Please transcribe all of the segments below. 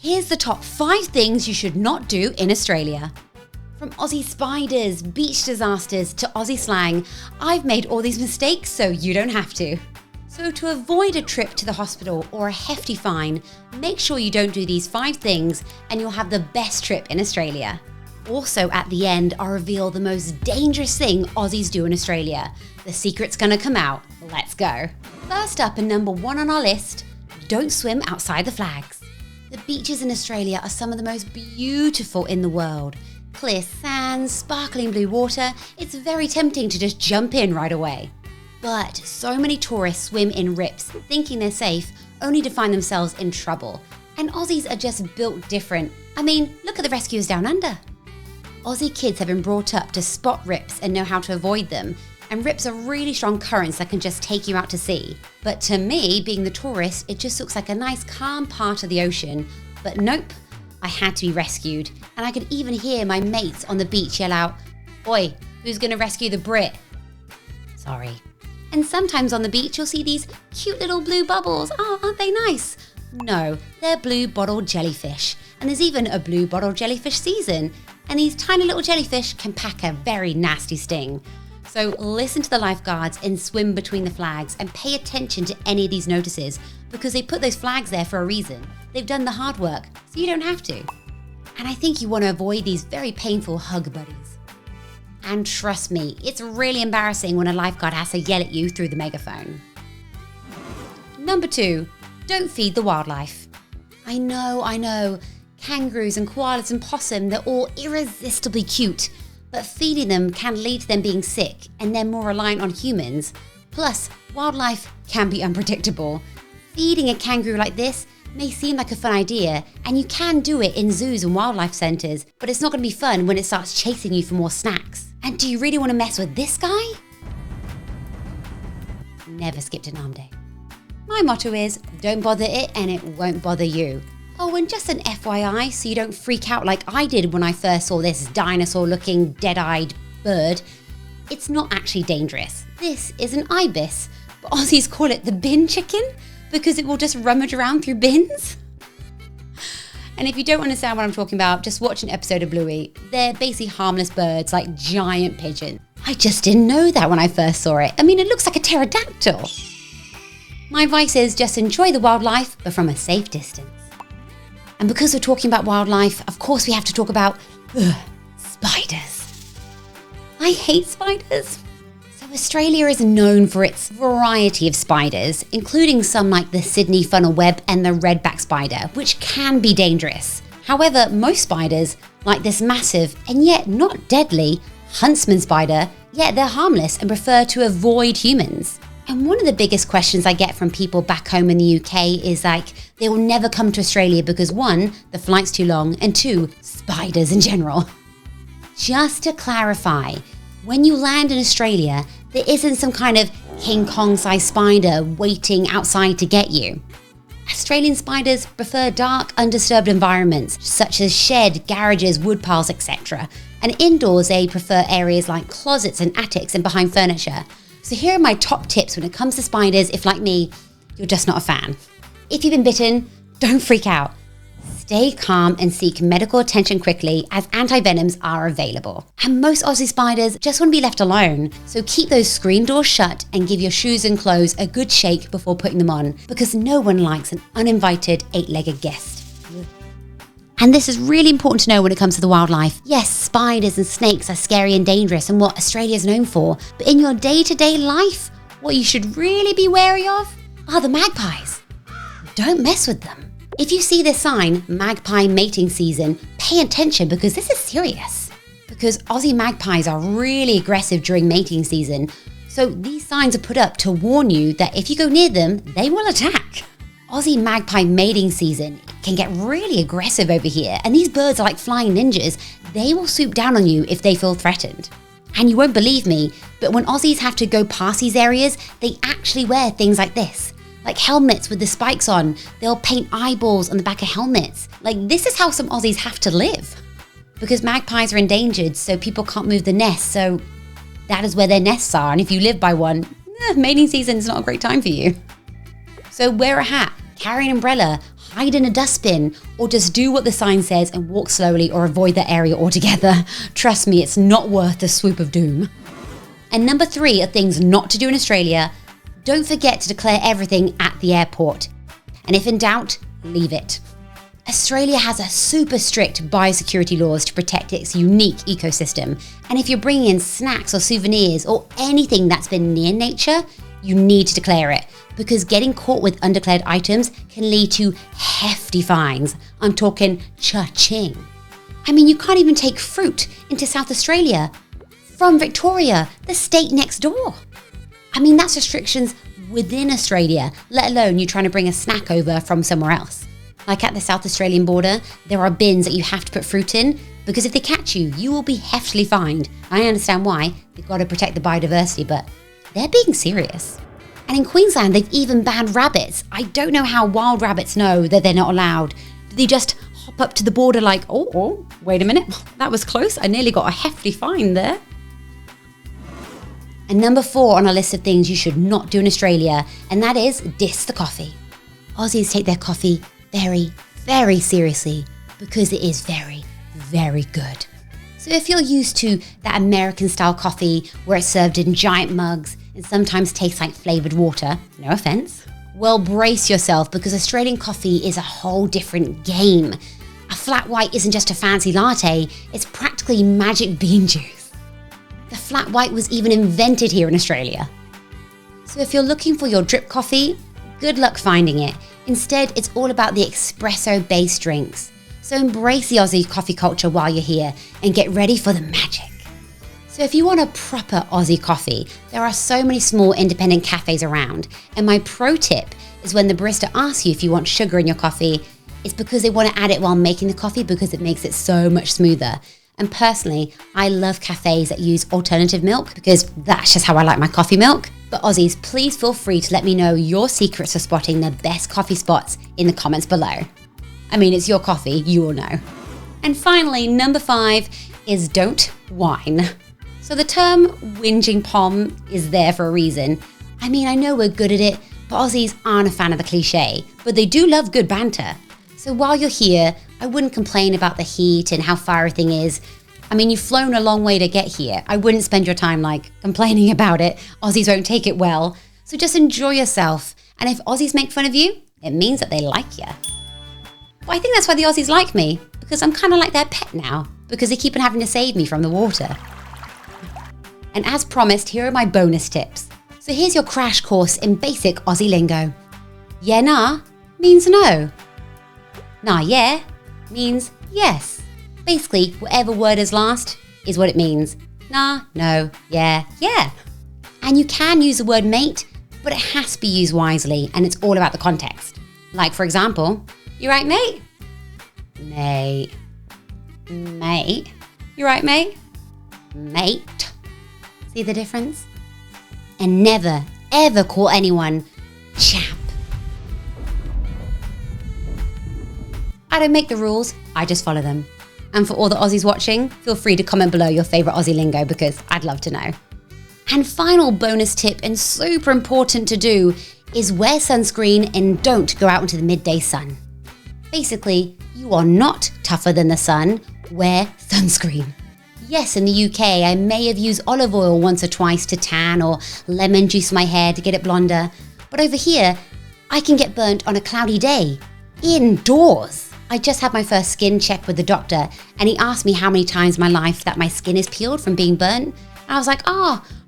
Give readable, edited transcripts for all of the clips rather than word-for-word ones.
Here's the top 5 things you should not do in Australia. From Aussie spiders, beach disasters to Aussie slang, I've made all these mistakes so you don't have to. So to avoid a trip to the hospital or a hefty fine, make sure you don't do these 5 things and you'll have the best trip in Australia. Also at the end, I'll reveal the most dangerous thing Aussies do in Australia. The secret's gonna come out. Let's go. First up and number 1 on our list, don't swim outside the flags. The beaches in Australia are some of the most beautiful in the world. Clear sands, sparkling blue water, it's very tempting to just jump in right away. But so many tourists swim in rips, thinking they're safe, only to find themselves in trouble. And Aussies are just built different. I mean, look at the rescuers down under. Aussie kids have been brought up to spot rips and know how to avoid them. And rips are really strong currents that can just take you out to sea. But to me, being the tourist, it just looks like a nice calm part of the ocean. But nope, I had to be rescued. And I could even hear my mates on the beach yell out, "Oi, who's gonna rescue the Brit?" Sorry. And sometimes on the beach you'll see these cute little blue bubbles. Oh, aren't they nice? No, they're blue bottle jellyfish. And there's even a blue bottle jellyfish season. And these tiny little jellyfish can pack a very nasty sting. So listen to the lifeguards and swim between the flags and pay attention to any of these notices because they put those flags there for a reason. They've done the hard work, so you don't have to. And I think you want to avoid these very painful hug buddies. And trust me, it's really embarrassing when a lifeguard has to yell at you through the megaphone. Number 2, don't feed the wildlife. I know, kangaroos and koalas and possum, they're all irresistibly cute. But feeding them can lead to them being sick and they're more reliant on humans. Plus, wildlife can be unpredictable. Feeding a kangaroo like this may seem like a fun idea and you can do it in zoos and wildlife centres, but it's not going to be fun when it starts chasing you for more snacks. And do you really want to mess with this guy? Never skipped an arm day. My motto is, don't bother it and it won't bother you. Oh, and just an FYI, so you don't freak out like I did when I first saw this dinosaur-looking, dead-eyed bird. It's not actually dangerous. This is an ibis, but Aussies call it the bin chicken because it will just rummage around through bins. And if you don't understand what I'm talking about, just watch an episode of Bluey. They're basically harmless birds like giant pigeons. I just didn't know that when I first saw it. I mean, it looks like a pterodactyl. My advice is just enjoy the wildlife, but from a safe distance. And because we're talking about wildlife, of course we have to talk about spiders. I hate spiders. So Australia is known for its variety of spiders, including some like the Sydney funnel web and the redback spider, which can be dangerous. However, most spiders, like this massive and yet not deadly huntsman spider, yet they're harmless and prefer to avoid humans. And one of the biggest questions I get from people back home in the UK is like, they will never come to Australia because 1, the flight's too long, and 2, spiders in general. Just to clarify, when you land in Australia, there isn't some kind of King Kong-sized spider waiting outside to get you. Australian spiders prefer dark, undisturbed environments, such as shed, garages, wood piles, etc. And indoors, they prefer areas like closets and attics and behind furniture. So here are my top tips when it comes to spiders if, like me, you're just not a fan. If you've been bitten, don't freak out. Stay calm and seek medical attention quickly as antivenoms are available. And most Aussie spiders just want to be left alone. So keep those screen doors shut and give your shoes and clothes a good shake before putting them on because no one likes an uninvited 8-legged guest. And this is really important to know when it comes to the wildlife. Yes, spiders and snakes are scary and dangerous and what Australia is known for. But in your day-to-day life, what you should really be wary of are the magpies. Don't mess with them. If you see this sign, magpie mating season, pay attention because this is serious. Because Aussie magpies are really aggressive during mating season. So these signs are put up to warn you that if you go near them, they will attack. Aussie magpie mating season can get really aggressive over here, and these birds are like flying ninjas. They will swoop down on you if they feel threatened. And you won't believe me, but when Aussies have to go past these areas, they actually wear things like this. Like helmets with the spikes on. They'll paint eyeballs on the back of helmets. Like this is how some Aussies have to live. Because magpies are endangered, so people can't move the nest, so that is where their nests are. And if you live by one, mating season is not a great time for you. So wear a hat, carry an umbrella, hide in a dustbin, or just do what the sign says and walk slowly or avoid that area altogether. Trust me, it's not worth the swoop of doom. And number 3 are things not to do in Australia. Don't forget to declare everything at the airport. And if in doubt, leave it. Australia has a super strict biosecurity laws to protect its unique ecosystem. And if you're bringing in snacks or souvenirs or anything that's been near nature, you need to declare it, because getting caught with undeclared items can lead to hefty fines. I'm talking cha-ching. I mean, you can't even take fruit into South Australia from Victoria, the state next door. I mean, that's restrictions within Australia, let alone you trying to bring a snack over from somewhere else. Like at the South Australian border, there are bins that you have to put fruit in, because if they catch you, you will be heftily fined. I understand why, they've got to protect the biodiversity, but they're being serious. And in Queensland, they've even banned rabbits. I don't know how wild rabbits know that they're not allowed. Do they just hop up to the border like, oh, wait a minute, that was close. I nearly got a hefty fine there. And number 4 on our list of things you should not do in Australia, and that is diss the coffee. Aussies take their coffee very, very seriously, because it is very, very good. So if you're used to that American style coffee where it's served in giant mugs and sometimes tastes like flavoured water, no offence, well, brace yourself, because Australian coffee is a whole different game. A flat white isn't just a fancy latte, it's practically magic bean juice. The flat white was even invented here in Australia. So if you're looking for your drip coffee, good luck finding it. Instead, it's all about the espresso-based drinks. So embrace the Aussie coffee culture while you're here and get ready for the magic. So if you want a proper Aussie coffee, there are so many small independent cafes around. And my pro tip is when the barista asks you if you want sugar in your coffee, it's because they want to add it while making the coffee, because it makes it so much smoother. And personally, I love cafes that use alternative milk, because that's just how I like my coffee milk. But Aussies, please feel free to let me know your secrets for spotting the best coffee spots in the comments below. I mean, it's your coffee, you will know. And finally, number 5 is don't whine. So the term whinging pom is there for a reason. I mean, I know we're good at it, but Aussies aren't a fan of the cliche, but they do love good banter. So while you're here, I wouldn't complain about the heat and how far everything is. I mean, you've flown a long way to get here. I wouldn't spend your time complaining about it. Aussies won't take it well. So just enjoy yourself. And if Aussies make fun of you, it means that they like you. Well, I think that's why the Aussies like me, because I'm kind of like their pet now, because they keep on having to save me from the water. And as promised, here are my bonus tips. So here's your crash course in basic Aussie lingo. Yeah, nah means no. Nah, yeah means yes. Basically, whatever word is last is what it means. Nah, no, yeah, yeah. And you can use the word mate, but it has to be used wisely, and it's all about the context. Like, for example, you right, mate? Mate. Mate. You right, mate? Mate. See the difference? And never, ever call anyone chap. I don't make the rules, I just follow them. And for all the Aussies watching, feel free to comment below your favourite Aussie lingo, because I'd love to know. And final bonus tip, and super important to do, is wear sunscreen and don't go out into the midday sun. Basically, you are not tougher than the sun, wear sunscreen. Yes, in the UK, I may have used olive oil once or twice to tan, or lemon juice my hair to get it blonder. But over here, I can get burnt on a cloudy day, indoors. I just had my first skin check with the doctor, and he asked me how many times in my life that my skin is peeled from being burnt. And I was like,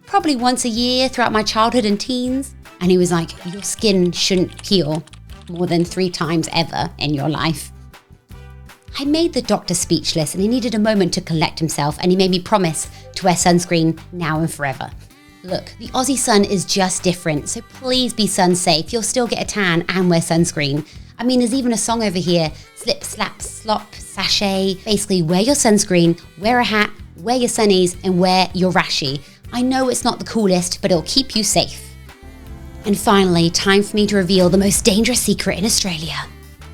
probably once a year throughout my childhood and teens. And he was like, your skin shouldn't peel more than 3 times ever in your life. I made the doctor speechless, and he needed a moment to collect himself, and he made me promise to wear sunscreen now and forever. Look, the Aussie sun is just different, so please be sun safe. You'll still get a tan and wear sunscreen. I mean, there's even a song over here, slip, slap, slop, sachet. Basically, wear your sunscreen, wear a hat, wear your sunnies, and wear your rashi. I know it's not the coolest, but it'll keep you safe. And finally, time for me to reveal the most dangerous secret in Australia.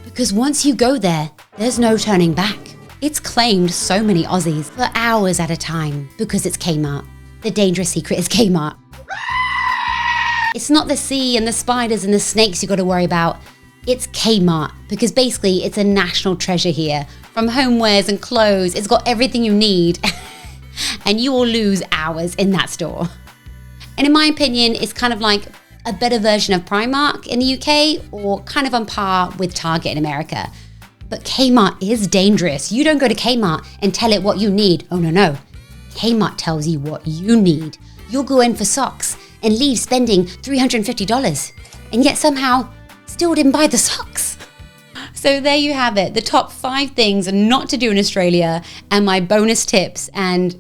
Because once you go there, there's no turning back. It's claimed so many Aussies for hours at a time because it's Kmart. The dangerous secret is Kmart. It's not the sea and the spiders and the snakes you got to worry about. It's Kmart, because basically it's a national treasure here. From homewares and clothes, it's got everything you need. And you will lose hours in that store. And in my opinion, it's kind of like a better version of Primark in the UK, or kind of on par with Target in America. But Kmart is dangerous. You don't go to Kmart and tell it what you need. Oh no. Kmart tells you what you need. You'll go in for socks and leave spending $350. And yet somehow still didn't buy the socks. So there you have it, the top 5 things not to do in Australia, and my bonus tips, and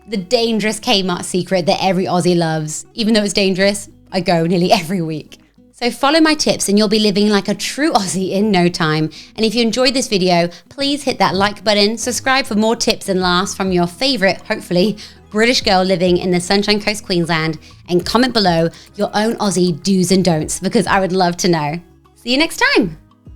the dangerous Kmart secret that every Aussie loves. Even though it's dangerous, I go nearly every week. So follow my tips and you'll be living like a true Aussie in no time. And if you enjoyed this video, please hit that like button, subscribe for more tips and laughs from your favorite, hopefully, British girl living in the Sunshine Coast, Queensland, and comment below your own Aussie do's and don'ts, because I would love to know. See you next time.